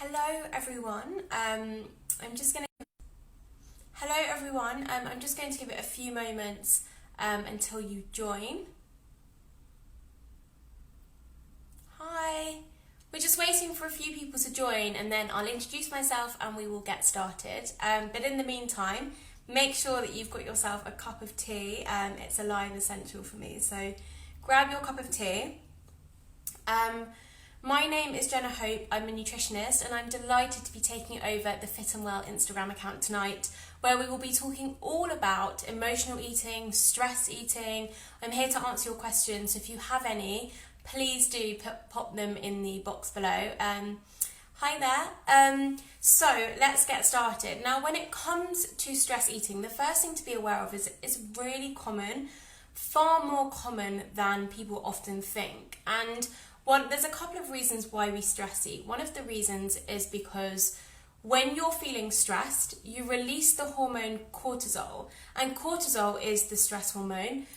Hello everyone. I'm just going to give it a few moments until you join. Hi. We're just waiting for a few people to join, and then I'll introduce myself and we will get started. But in the meantime, make sure that you've got yourself a cup of tea. It's a live essential for me, so grab your cup of tea. My name is Jenna. I'm a nutritionist, and I'm delighted to be taking over the Fit&Well Instagram account tonight, where we will be talking all about emotional eating, stress eating. I'm here to answer your questions, so if you have any, please do pop them in the box below. Hi there. So let's get started. Now, when it comes to stress eating, the first thing to be aware of is it's really common, far more common than people often think. And there's a couple of reasons why we stress eat. One of the reasons is because when you're feeling stressed, you release the hormone cortisol, and cortisol is the stress hormone.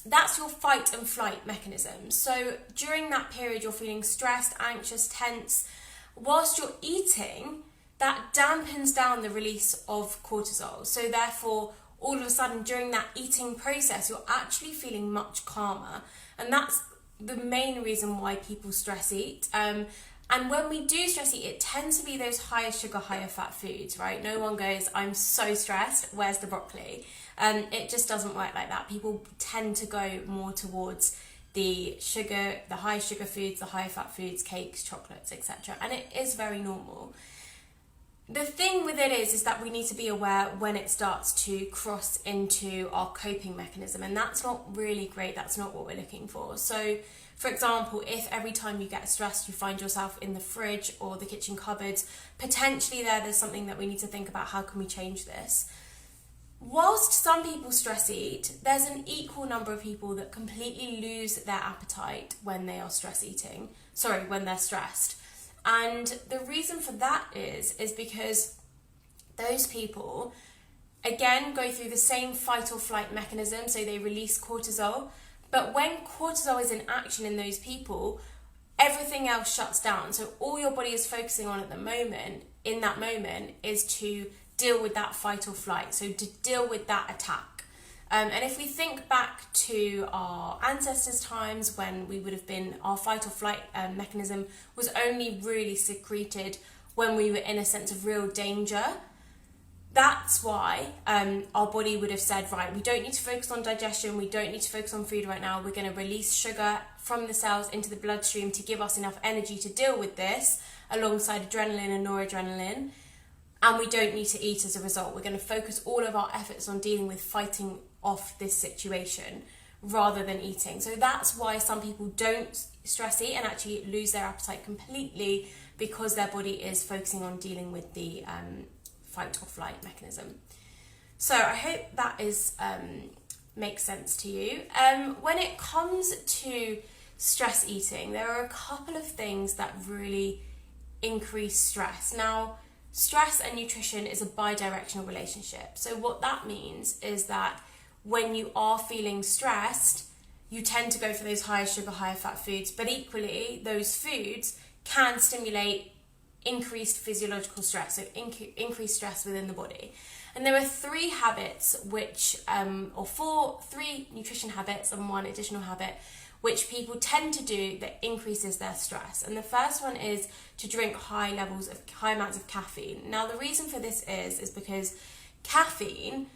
That's your fight and flight mechanism. So during that period, you're feeling stressed, anxious, tense. Whilst you're eating, that dampens down the release of cortisol. So therefore, all of a sudden, during that eating process, you're actually feeling much calmer. And that's the main reason why people stress eat. And when we do stress eat, it tends to be those higher sugar, higher fat foods, right? No one goes, I'm so stressed, where's the broccoli? It just doesn't work like that. People tend to go more towards the sugar, the high sugar foods, the high fat foods, cakes, chocolates, etc. And it is very normal. The thing with it is that we need to be aware when it starts to cross into our coping mechanism, and that's not really great. That's not what we're looking for. So, for example, if every time you get stressed, you find yourself in the fridge or the kitchen cupboards, potentially there's something that we need to think about. How can we change this? Whilst some people stress eat, there's an equal number of people that completely lose their appetite when they are when they're stressed. And the reason for that is because those people, again, go through the same fight or flight mechanism, so they release cortisol. But when cortisol is in action in those people, everything else shuts down. So all your body is focusing on in that moment, is to deal with that fight or flight, so to deal with that attack. And if we think back to our ancestors' times when our fight or flight mechanism was only really secreted when we were in a sense of real danger, that's why our body would have said, right, we don't need to focus on digestion, we don't need to focus on food right now, we're going to release sugar from the cells into the bloodstream to give us enough energy to deal with this, alongside adrenaline and noradrenaline, and we don't need to eat as a result. We're going to focus all of our efforts on dealing with fighting off this situation rather than eating. So that's why some people don't stress eat and actually lose their appetite completely, because their body is focusing on dealing with the fight or flight mechanism. So I hope that makes sense to you. When it comes to stress eating, there are a couple of things that really increase stress. Now, stress and nutrition is a bi-directional relationship. So what that means is that when you are feeling stressed, you tend to go for those higher sugar, higher fat foods, but equally, those foods can stimulate increased physiological stress, so increased stress within the body. And there are three nutrition habits and one additional habit which people tend to do that increases their stress. And the first one is to drink high amounts of caffeine. Now, the reason for this is because caffeine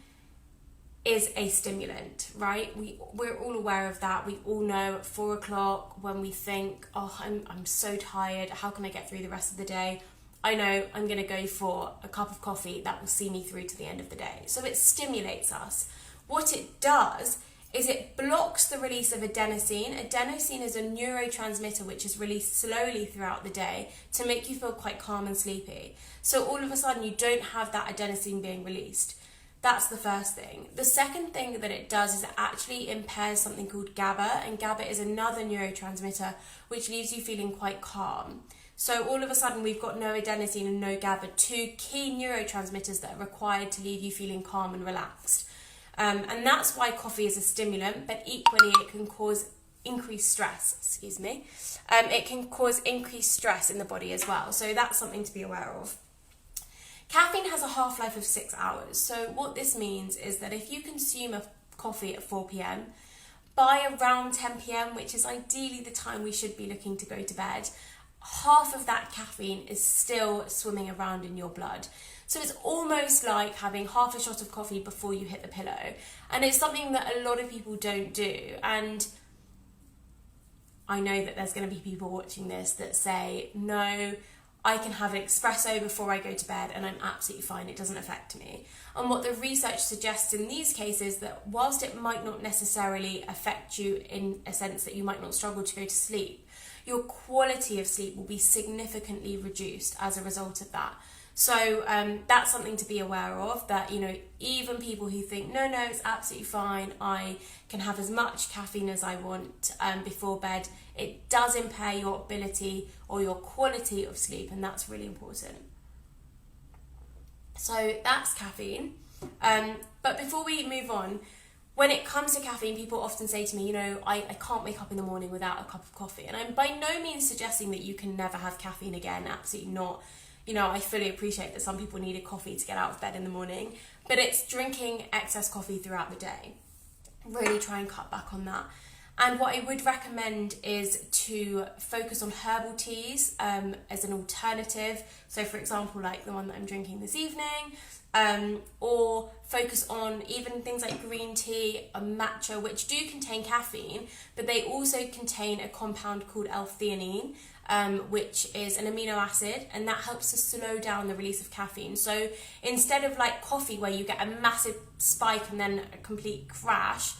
is a stimulant, right? We're all aware of that. We all know at 4 o'clock when we think, oh, I'm so tired, how can I get through the rest of the day? I know I'm going to go for a cup of coffee that will see me through to the end of the day. So it stimulates us. What it does is it blocks the release of adenosine. Adenosine is a neurotransmitter which is released slowly throughout the day to make you feel quite calm and sleepy. So all of a sudden you don't have that adenosine being released. That's the first thing. The second thing that it does is it actually impairs something called GABA, and GABA is another neurotransmitter which leaves you feeling quite calm. So all of a sudden we've got no adenosine and no GABA, two key neurotransmitters that are required to leave you feeling calm and relaxed. And that's why coffee is a stimulant, but equally it can cause increased stress, it can cause increased stress in the body as well. So that's something to be aware of. Caffeine has a half-life of 6 hours. So what this means is that if you consume a coffee at 4 p.m, by around 10 p.m, which is ideally the time we should be looking to go to bed, half of that caffeine is still swimming around in your blood. So it's almost like having half a shot of coffee before you hit the pillow. And it's something that a lot of people don't do. And I know that there's going to be people watching this that say, no, I can have an espresso before I go to bed and I'm absolutely fine, it doesn't affect me. And what the research suggests in these cases, that whilst it might not necessarily affect you in a sense that you might not struggle to go to sleep, your quality of sleep will be significantly reduced as a result of that. So that's something to be aware of, that, you know, even people who think, no, it's absolutely fine, I can have as much caffeine as I want before bed, it does impair your ability or your quality of sleep, and that's really important. So that's caffeine. But before we move on, when it comes to caffeine, people often say to me, you know, I can't wake up in the morning without a cup of coffee. And I'm by no means suggesting that you can never have caffeine again, absolutely not. You know, I fully appreciate that some people need a coffee to get out of bed in the morning, but it's drinking excess coffee throughout the day. Really try and cut back on that. And what I would recommend is to focus on herbal teas as an alternative. So for example, like the one that I'm drinking this evening, or focus on even things like green tea and matcha, which do contain caffeine, but they also contain a compound called L-theanine, which is an amino acid, and that helps to slow down the release of caffeine. So instead of like coffee where you get a massive spike and then a complete crash,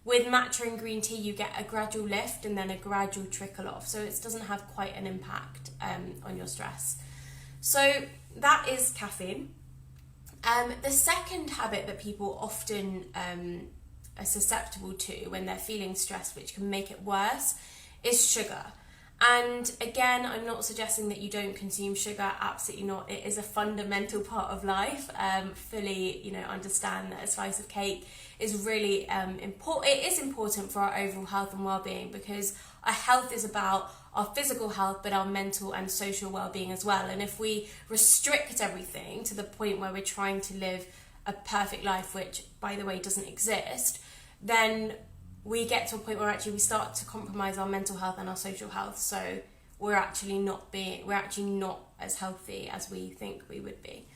with matcha and green tea you get a gradual lift and then a gradual trickle off. So it doesn't have quite an impact on your stress. So that is caffeine. The second habit that people often are susceptible to when they're feeling stressed, which can make it worse, is sugar. And again, I'm not suggesting that you don't consume sugar, absolutely not. It is a fundamental part of life. Fully, you know, understand that a slice of cake is really important. It is important for our overall health and well-being, because our health is about our physical health, but our mental and social well-being as well. And if we restrict everything to the point where we're trying to live a perfect life, which, by the way, doesn't exist, then we get to a point where actually we start to compromise our mental health and our social health. So we're actually not as healthy as we think we would be.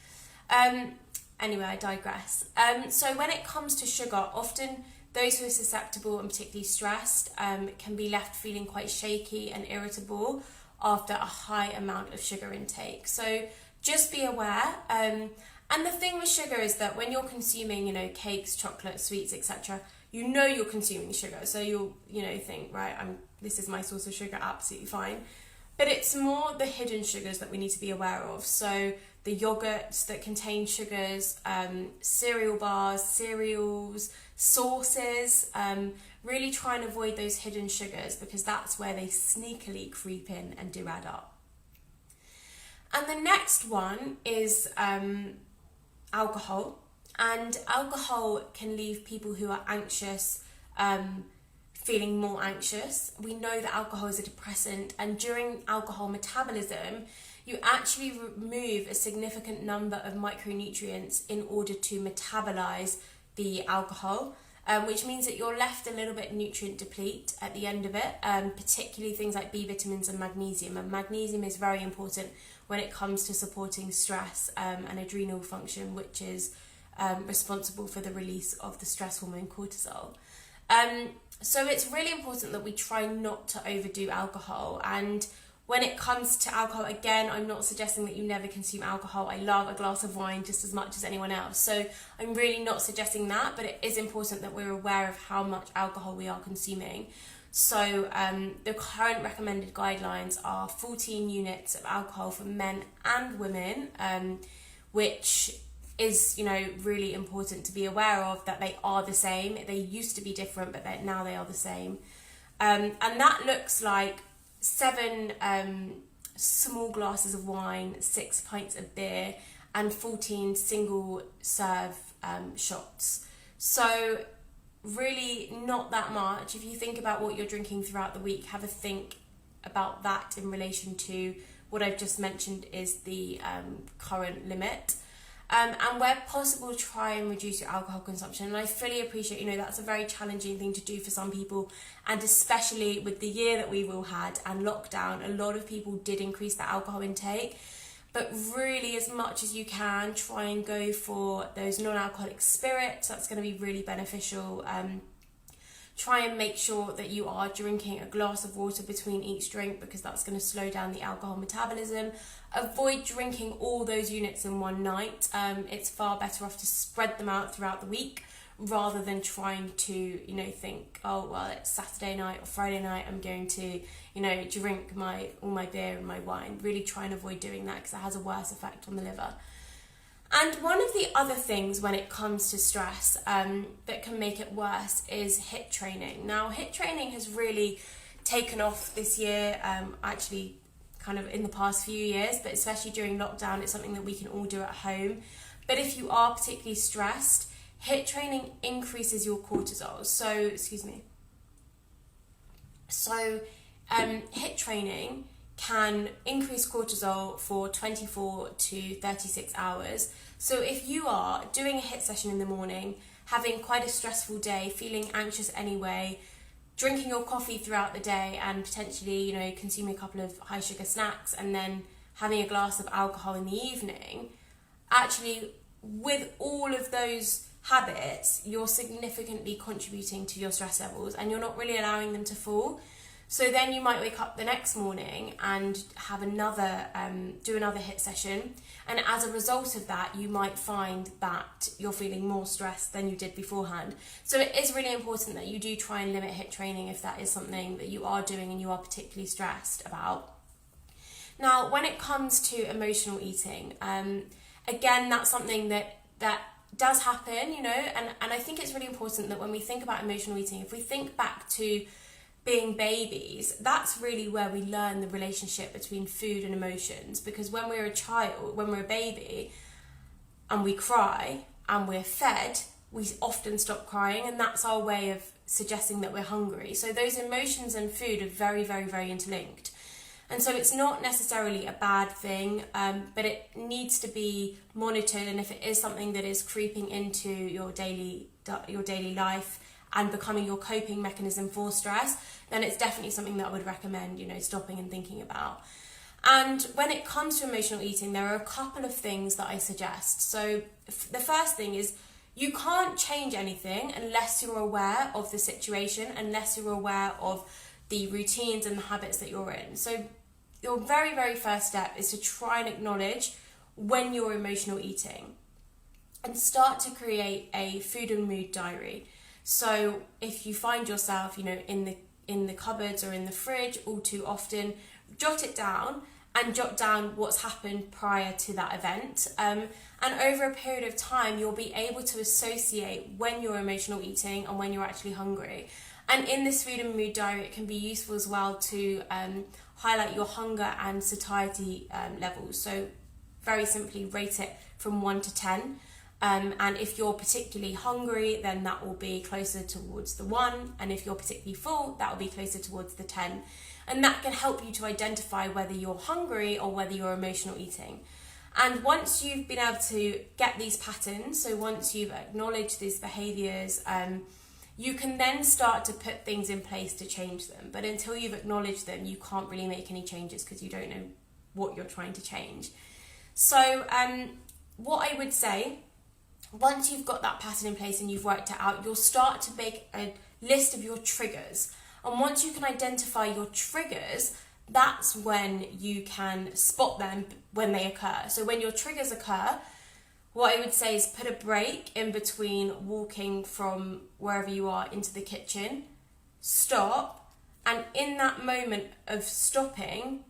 Anyway, I digress. So when it comes to sugar, often those who are susceptible and particularly stressed can be left feeling quite shaky and irritable after a high amount of sugar intake. So just be aware. And the thing with sugar is that when you're consuming, you know, cakes, chocolate, sweets, etc., you know you're consuming sugar. So you'll, you know, think, right, this is my source of sugar, absolutely fine. But it's more the hidden sugars that we need to be aware of. So the yogurts that contain sugars, cereal bars, cereals, sauces, really try and avoid those hidden sugars, because that's where they sneakily creep in and do add up. And the next one is alcohol. And alcohol can leave people who are anxious feeling more anxious. We know that alcohol is a depressant, and during alcohol metabolism, you actually remove a significant number of micronutrients in order to metabolize the alcohol, which means that you're left a little bit nutrient deplete at the end of it, particularly things like B vitamins and magnesium. And magnesium is very important when it comes to supporting stress and adrenal function, which is responsible for the release of the stress hormone cortisol. So it's really important that we try not to overdo alcohol. And when it comes to alcohol, again, I'm not suggesting that you never consume alcohol. I love a glass of wine just as much as anyone else. So I'm really not suggesting that, but it is important that we're aware of how much alcohol we are consuming. So the current recommended guidelines are 14 units of alcohol for men and women, which is, you know, really important to be aware of, that they are the same. They used to be different, but now they are the same. And that looks like 7 small glasses of wine, 6 pints of beer, and 14 single serve shots. So really not that much. If you think about what you're drinking throughout the week, have a think about that in relation to what I've just mentioned is the current limit. And where possible, try and reduce your alcohol consumption. And I fully appreciate, that's a very challenging thing to do for some people. And especially with the year that we've all had and lockdown, a lot of people did increase their alcohol intake. But really, as much as you can, try and go for those non-alcoholic spirits. That's going to be really beneficial. Try and make sure that you are drinking a glass of water between each drink, because that's going to slow down the alcohol metabolism. Avoid drinking all those units in one night. It's far better off to spread them out throughout the week rather than trying to, think, oh, well, it's Saturday night or Friday night, I'm going to, drink all my beer and my wine. Really try and avoid doing that, because it has a worse effect on the liver. And one of the other things when it comes to stress that can make it worse is HIIT training. Now, HIIT training has really taken off this year, actually kind of in the past few years, but especially during lockdown, it's something that we can all do at home. But if you are particularly stressed, HIIT training increases your cortisol. So HIIT training can increase cortisol for 24 to 36 hours. So if you are doing a HIIT session in the morning, having quite a stressful day, feeling anxious anyway, drinking your coffee throughout the day and potentially, consuming a couple of high sugar snacks and then having a glass of alcohol in the evening, actually with all of those habits, you're significantly contributing to your stress levels and you're not really allowing them to fall. So then you might wake up the next morning and have do another HIIT session. And as a result of that, you might find that you're feeling more stressed than you did beforehand. So it is really important that you do try and limit HIIT training if that is something that you are doing and you are particularly stressed about. Now, when it comes to emotional eating, again, that's something that does happen, and I think it's really important that when we think about emotional eating, if we think back to being babies, that's really where we learn the relationship between food and emotions. Because when we're a baby and we cry and we're fed, we often stop crying, and that's our way of suggesting that we're hungry. So those emotions and food are very, very, very interlinked. And so it's not necessarily a bad thing, but it needs to be monitored. And if it is something that is creeping into your daily life and becoming your coping mechanism for stress, then it's definitely something that I would recommend, stopping and thinking about. And when it comes to emotional eating, there are a couple of things that I suggest. So the first thing is, you can't change anything unless you're aware of the situation, unless you're aware of the routines and the habits that you're in. So your very, very first step is to try and acknowledge when you're emotional eating and start to create a food and mood diary. So if you find yourself, in the cupboards or in the fridge all too often, jot it down and jot down what's happened prior to that event. And over a period of time, you'll be able to associate when you're emotional eating and when you're actually hungry. And in this food and mood diary, it can be useful as well to highlight your hunger and satiety levels. So very simply, rate it from 1 to 10. And if you're particularly hungry, then that will be closer towards the 1. And if you're particularly full, that will be closer towards the 10. And that can help you to identify whether you're hungry or whether you're emotional eating. And once you've been able to get these patterns, so once you've acknowledged these behaviours, you can then start to put things in place to change them. But until you've acknowledged them, you can't really make any changes because you don't know what you're trying to change. So what I would say, once you've got that pattern in place and you've worked it out, you'll start to make a list of your triggers. And once you can identify your triggers, that's when you can spot them when they occur. So when your triggers occur, what I would say is put a break in between walking from wherever you are into the kitchen, stop, and in that moment of stopping,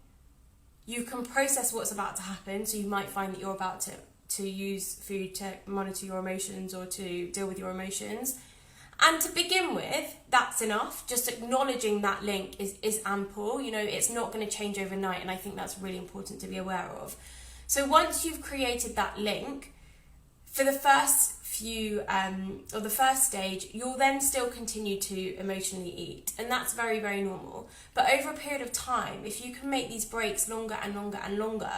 you can process what's about to happen. So you might find that you're about to use food to monitor your emotions or to deal with your emotions. And to begin with, that's enough. Just acknowledging that link is ample. It's not going to change overnight, and I think that's really important to be aware of. So once you've created that link, For the first few, or the first stage, you'll then still continue to emotionally eat, and that's very, very normal. But over a period of time, if you can make these breaks longer and longer and longer,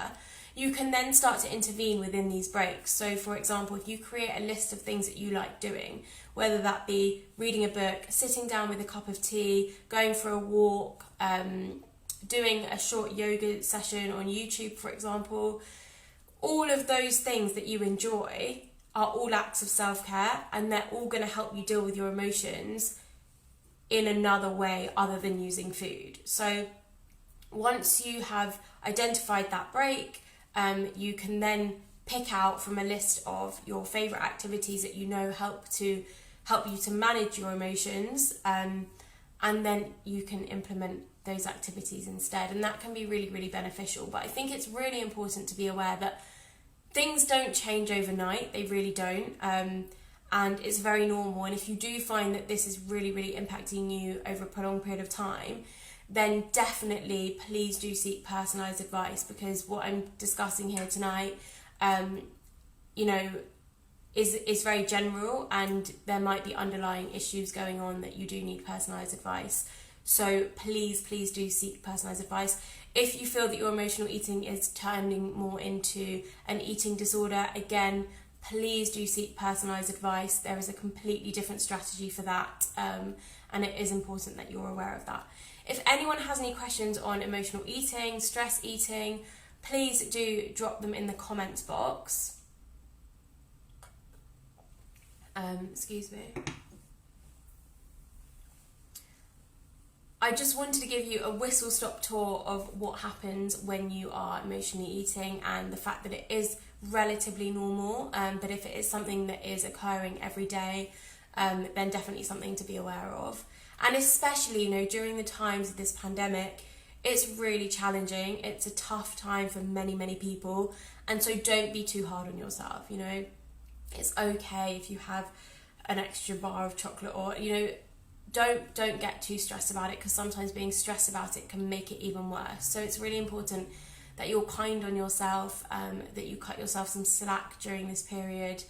you can then start to intervene within these breaks. So for example, if you create a list of things that you like doing, whether that be reading a book, sitting down with a cup of tea, going for a walk, doing a short yoga session on YouTube, for example, all of those things that you enjoy are all acts of self-care, and they're all going to help you deal with your emotions in another way other than using food. So once you have identified that break, you can then pick out from a list of your favourite activities that you know help you to manage your emotions, and then you can implement those activities instead, and that can be really, really beneficial. But I think it's really important to be aware that things don't change overnight, they really don't, and it's very normal. And if you do find that this is really, really impacting you over a prolonged period of time, then definitely please do seek personalised advice, because what I'm discussing here tonight, is very general, and there might be underlying issues going on that you do need personalised advice. So please do seek personalised advice. If you feel that your emotional eating is turning more into an eating disorder, again, please do seek personalised advice. There is a completely different strategy for that, and it is important that you're aware of that. If anyone has any questions on emotional eating, stress eating, please do drop them in the comments box. Excuse me. I just wanted to give you a whistle-stop tour of what happens when you are emotionally eating, and the fact that it is relatively normal, but if it is something that is occurring every day, then definitely something to be aware of. And especially, during the times of this pandemic, it's really challenging. It's a tough time for many, many people, and so don't be too hard on yourself. It's okay if you have an extra bar of chocolate, or don't get too stressed about it, because sometimes being stressed about it can make it even worse. So it's really important that you're kind on yourself, that you cut yourself some slack during this period,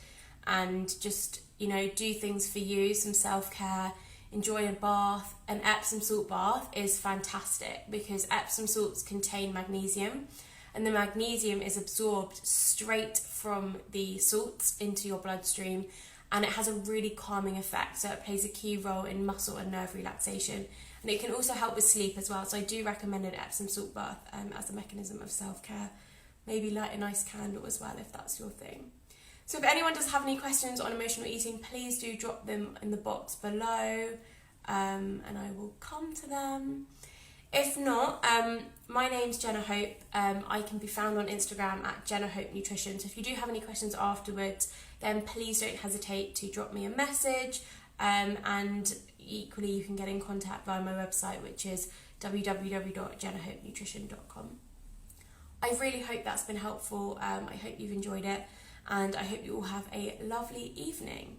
and just do things for you, some self-care. Enjoy a bath. An Epsom salt bath is fantastic, because Epsom salts contain magnesium, and the magnesium is absorbed straight from the salts into your bloodstream, and it has a really calming effect. So it plays a key role in muscle and nerve relaxation, and it can also help with sleep as well. So I do recommend an Epsom salt bath as a mechanism of self-care. Maybe light a nice candle as well if that's your thing. So if anyone does have any questions on emotional eating, please do drop them in the box below, and I will come to them. If not, my name's Jenna Hope. I can be found on Instagram at Jenna Hope Nutrition. So if you do have any questions afterwards, then please don't hesitate to drop me a message. And equally, you can get in contact via my website, which is www.jennahopenutrition.com. I really hope that's been helpful. I hope you've enjoyed it, and I hope you all have a lovely evening.